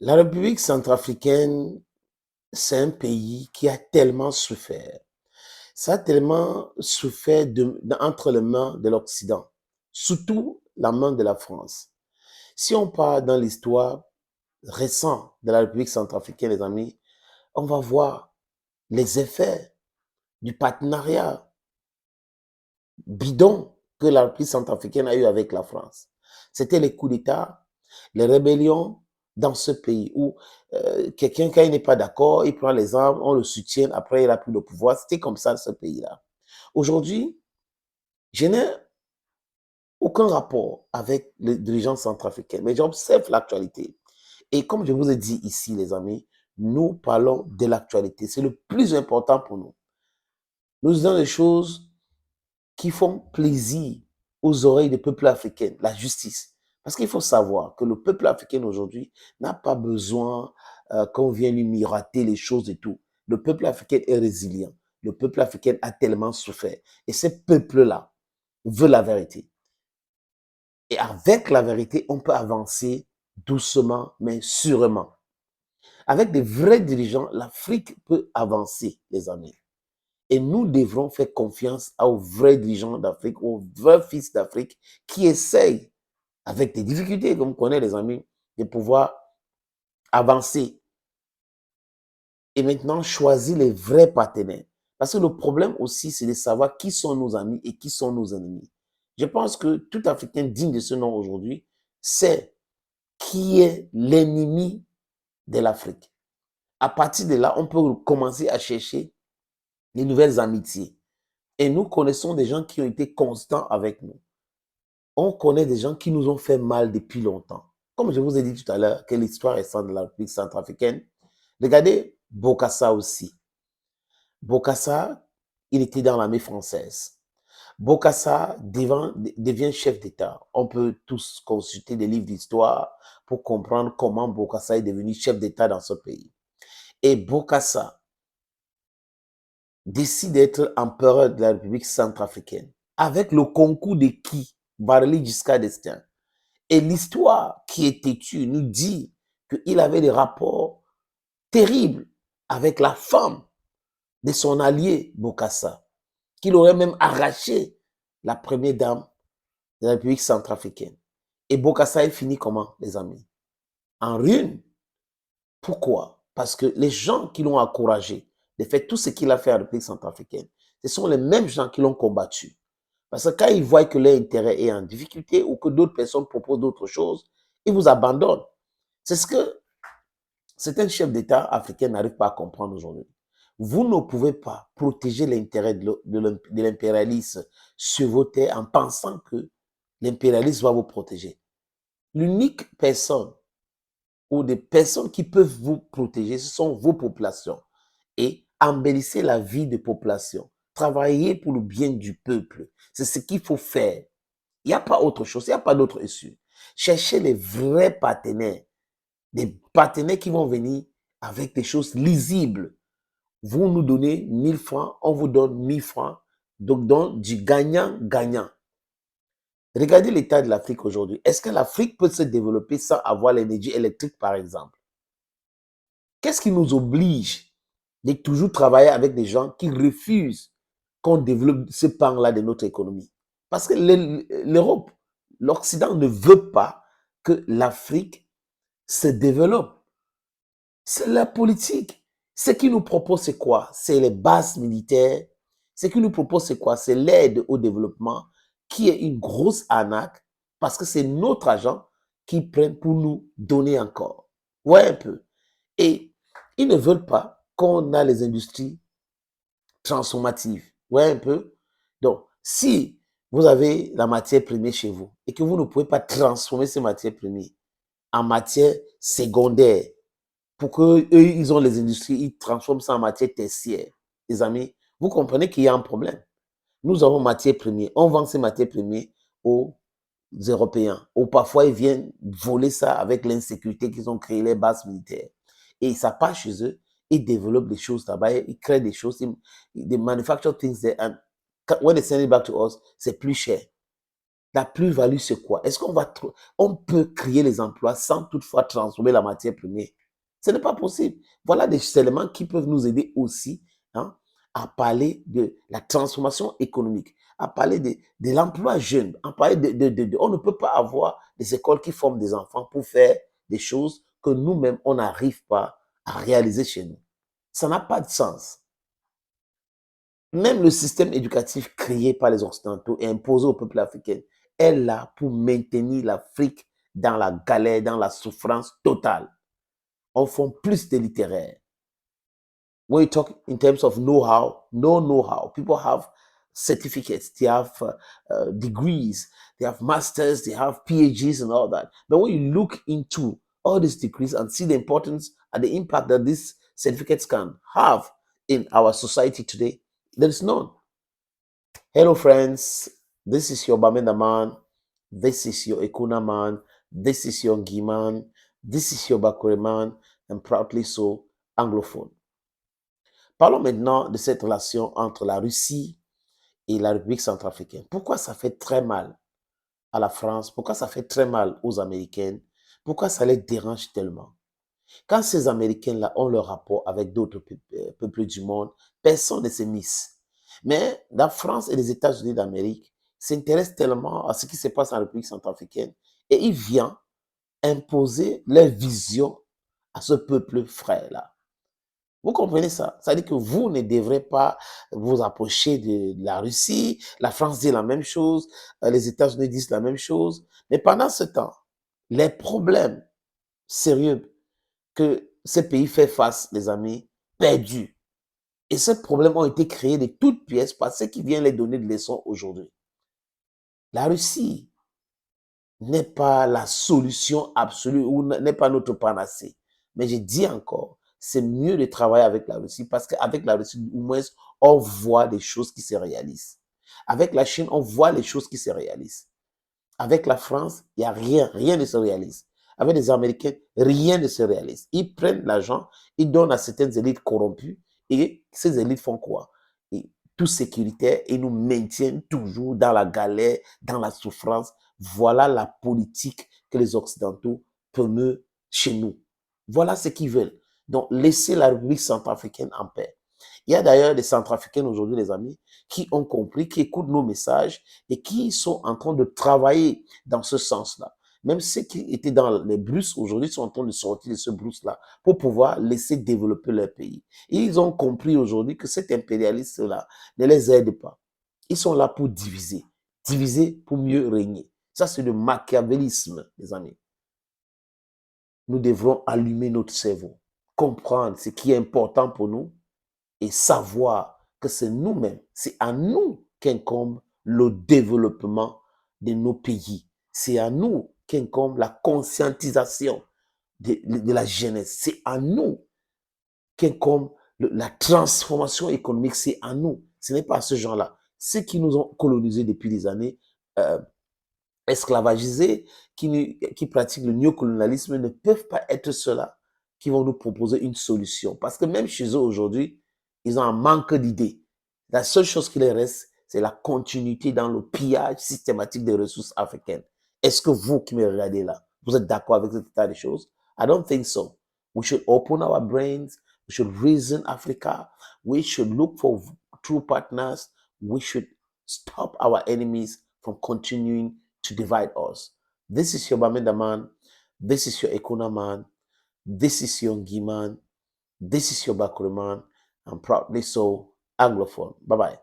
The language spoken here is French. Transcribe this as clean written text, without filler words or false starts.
La République centrafricaine, c'est un pays qui a tellement souffert. Ça a tellement souffert entre les mains de l'Occident, surtout la main de la France. Si on part dans l'histoire récente de la République centrafricaine, les amis, on va voir les effets du partenariat bidon que la République centrafricaine a eu avec la France. C'était les coups d'État, les rébellions dans ce pays où quelqu'un, quand il n'est pas d'accord, il prend les armes, on le soutient, après il n'a plus le pouvoir. C'était comme ça ce pays-là. Aujourd'hui, je n'ai aucun rapport avec les dirigeants centrafricains, mais j'observe l'actualité. Et comme je vous ai dit ici, les amis, nous parlons de l'actualité. C'est le plus important pour nous. Nous disons des choses qui font plaisir aux oreilles des peuples africains, la justice. Parce qu'il faut savoir que le peuple africain aujourd'hui n'a pas besoin qu'on vienne lui miroiter les choses et tout. Le peuple africain est résilient. Le peuple africain a tellement souffert. Et ce peuple-là veut la vérité. Et avec la vérité, on peut avancer doucement, mais sûrement. Avec des vrais dirigeants, l'Afrique peut avancer, les amis. Et nous devrons faire confiance aux vrais dirigeants d'Afrique, aux vrais fils d'Afrique qui essayent, avec des difficultés, comme on connaît les amis, de pouvoir avancer. Et maintenant, choisir les vrais partenaires. Parce que le problème aussi, c'est de savoir qui sont nos amis et qui sont nos ennemis. Je pense que tout Africain digne de ce nom aujourd'hui sait qui est l'ennemi de l'Afrique. À partir de là, on peut commencer à chercher les nouvelles amitiés. Et nous connaissons des gens qui ont été constants avec nous. On connaît des gens qui nous ont fait mal depuis longtemps. Comme je vous ai dit tout à l'heure, que l'histoire récente de la République centrafricaine, regardez Bokassa aussi. Bokassa, il était dans l'armée française. Bokassa devient chef d'État. On peut tous consulter des livres d'histoire pour comprendre comment Bokassa est devenu chef d'État dans ce pays. Et Bokassa décide d'être empereur de la République centrafricaine. Avec le concours de qui? Barely Giscard d'Estaing. Et l'histoire qui est têtue nous dit qu'il avait des rapports terribles avec la femme de son allié Bokassa, qu'il aurait même arraché la première dame de la République centrafricaine. Et Bokassa est fini comment, les amis? En ruine. Pourquoi? Parce que les gens qui l'ont encouragé de faire tout ce qu'il a fait à la République centrafricaine, ce sont les mêmes gens qui l'ont combattu. Parce que quand ils voient que leur intérêt est en difficulté ou que d'autres personnes proposent d'autres choses, ils vous abandonnent. C'est ce que certains chefs d'État africains n'arrivent pas à comprendre aujourd'hui. Vous ne pouvez pas protéger l'intérêt de l'impérialisme sur vos terres en pensant que l'impérialisme va vous protéger. L'unique personne ou des personnes qui peuvent vous protéger, ce sont vos populations. Et embellissez la vie des populations. Travaillez pour le bien du peuple. C'est ce qu'il faut faire. Il n'y a pas autre chose, il n'y a pas d'autre issue. Cherchez les vrais partenaires, des partenaires qui vont venir avec des choses lisibles. Vous nous donnez 1000 francs, on vous donne 1000 francs, donc du gagnant-gagnant. Regardez l'état de l'Afrique aujourd'hui. Est-ce que l'Afrique peut se développer sans avoir l'énergie électrique, par exemple? Qu'est-ce qui nous oblige de toujours travailler avec des gens qui refusent qu'on développe ce pan-là de notre économie? Parce que l'Europe, l'Occident ne veut pas que l'Afrique se développe. C'est la politique. Ce qu'ils nous proposent, c'est quoi? C'est les bases militaires. Ce qu'ils nous proposent, c'est quoi? C'est l'aide au développement qui est une grosse arnaque parce que c'est notre argent qu'ils prennent pour nous donner encore. Ouais, un peu. Et ils ne veulent pas qu'on a les industries transformatives. Ouais, un peu. Donc, si vous avez la matière première chez vous et que vous ne pouvez pas transformer ces matières premières en matière secondaire pour que eux, ils ont les industries, ils transforment ça en matière tertiaire. Les amis, vous comprenez qu'il y a un problème. Nous avons matière première. On vend ces matières premières aux Européens. Ou parfois, ils viennent voler ça avec l'insécurité qu'ils ont créé, les bases militaires. Et ça passe chez eux. Ils développent des choses là-bas. Ils créent des choses. They manufacture things there. And when they send it back to us, c'est plus cher. La plus-value, c'est quoi? Est-ce on peut créer les emplois sans toutefois transformer la matière première? Ce n'est pas possible. Voilà des éléments qui peuvent nous aider aussi, hein, à parler de la transformation économique, à parler de l'emploi jeune, à parler on ne peut pas avoir des écoles qui forment des enfants pour faire des choses que nous-mêmes, on n'arrive pas à réaliser chez nous. Ça n'a pas de sens. Même le système éducatif créé par les Occidentaux et imposé au peuple africain est là pour maintenir l'Afrique dans la galère, dans la souffrance totale. On fait plus de littéraires. When you talk in terms of know-how, no know-how. People have certificates, they have degrees, they have masters, they have PhDs and all that. But when you look into all these degrees and see the importance and the impact that these certificates can have in our society today, there is none. Hello, friends. This is your Bamenda man. This is your Ekuna man. This is your Ngi man. This is your Bakure man. And proudly so, anglophone. Parlons maintenant de cette relation entre la Russie et la République centrafricaine. Pourquoi ça fait très mal à la France? Pourquoi ça fait très mal aux Américains? Pourquoi ça les dérange tellement? Quand ces Américains-là ont leur rapport avec d'autres peuples du monde, personne ne s'immisce. Mais la France et les États-Unis d'Amérique s'intéressent tellement à ce qui se passe en République centrafricaine et ils viennent imposer leur vision à ce peuple frère-là. Vous comprenez ça? Ça veut dire que vous ne devrez pas vous approcher de la Russie. La France dit la même chose, les États-Unis disent la même chose. Mais pendant ce temps, les problèmes sérieux que ce pays fait face, les amis, perdus. Et ces problèmes ont été créés de toutes pièces par ceux qui viennent les donner de leçons aujourd'hui. La Russie n'est pas la solution absolue ou n'est pas notre panacée. Mais je dis encore, c'est mieux de travailler avec la Russie parce qu'avec la Russie, au moins, on voit des choses qui se réalisent. Avec la Chine, on voit les choses qui se réalisent. Avec la France, il n'y a rien, rien ne se réalise. Avec les Américains, rien ne se réalise. Ils prennent l'argent, ils donnent à certaines élites corrompues et ces élites font quoi? Tout sécuritaire et nous maintiennent toujours dans la galère, dans la souffrance. Voilà la politique que les Occidentaux promeuvent chez nous. Voilà ce qu'ils veulent. Donc, laissez la République centrafricaine en paix. Il y a d'ailleurs des Centrafricains aujourd'hui, les amis, qui ont compris, qui écoutent nos messages et qui sont en train de travailler dans ce sens-là. Même ceux qui étaient dans les brousses aujourd'hui sont en train de sortir de ce brousse-là pour pouvoir laisser développer leur pays. Et ils ont compris aujourd'hui que cet impérialiste-là ne les aide pas. Ils sont là pour diviser. Diviser pour mieux régner. Ça, c'est le machiavélisme, les amis. Nous devrons allumer notre cerveau, comprendre ce qui est important pour nous et savoir que c'est nous-mêmes, c'est à nous qu'incombe le développement de nos pays. C'est à nous qu'incombe la conscientisation de la jeunesse. C'est à nous qu'incombe la transformation économique. C'est à nous. Ce n'est pas à ce genre-là. Ceux qui nous ont colonisés depuis des années, euh, esclavagisés, qui pratiquent le néocolonialisme ne peuvent pas être ceux-là qui vont nous proposer une solution. Parce que même chez eux aujourd'hui, ils ont un manque d'idées. La seule chose qui les reste, c'est la continuité dans le pillage systématique des ressources africaines. Est-ce que vous qui me regardez là, vous êtes d'accord avec cet état des choses? I don't think so. We should open our brains. We should reason Africa. We should look for true partners. We should stop our enemies from continuing to divide us. This is your Bamenda man. This is your Ekuna man. This is your Ngi man. This is your Bakure man. I'm proudly so Anglophone. Bye bye.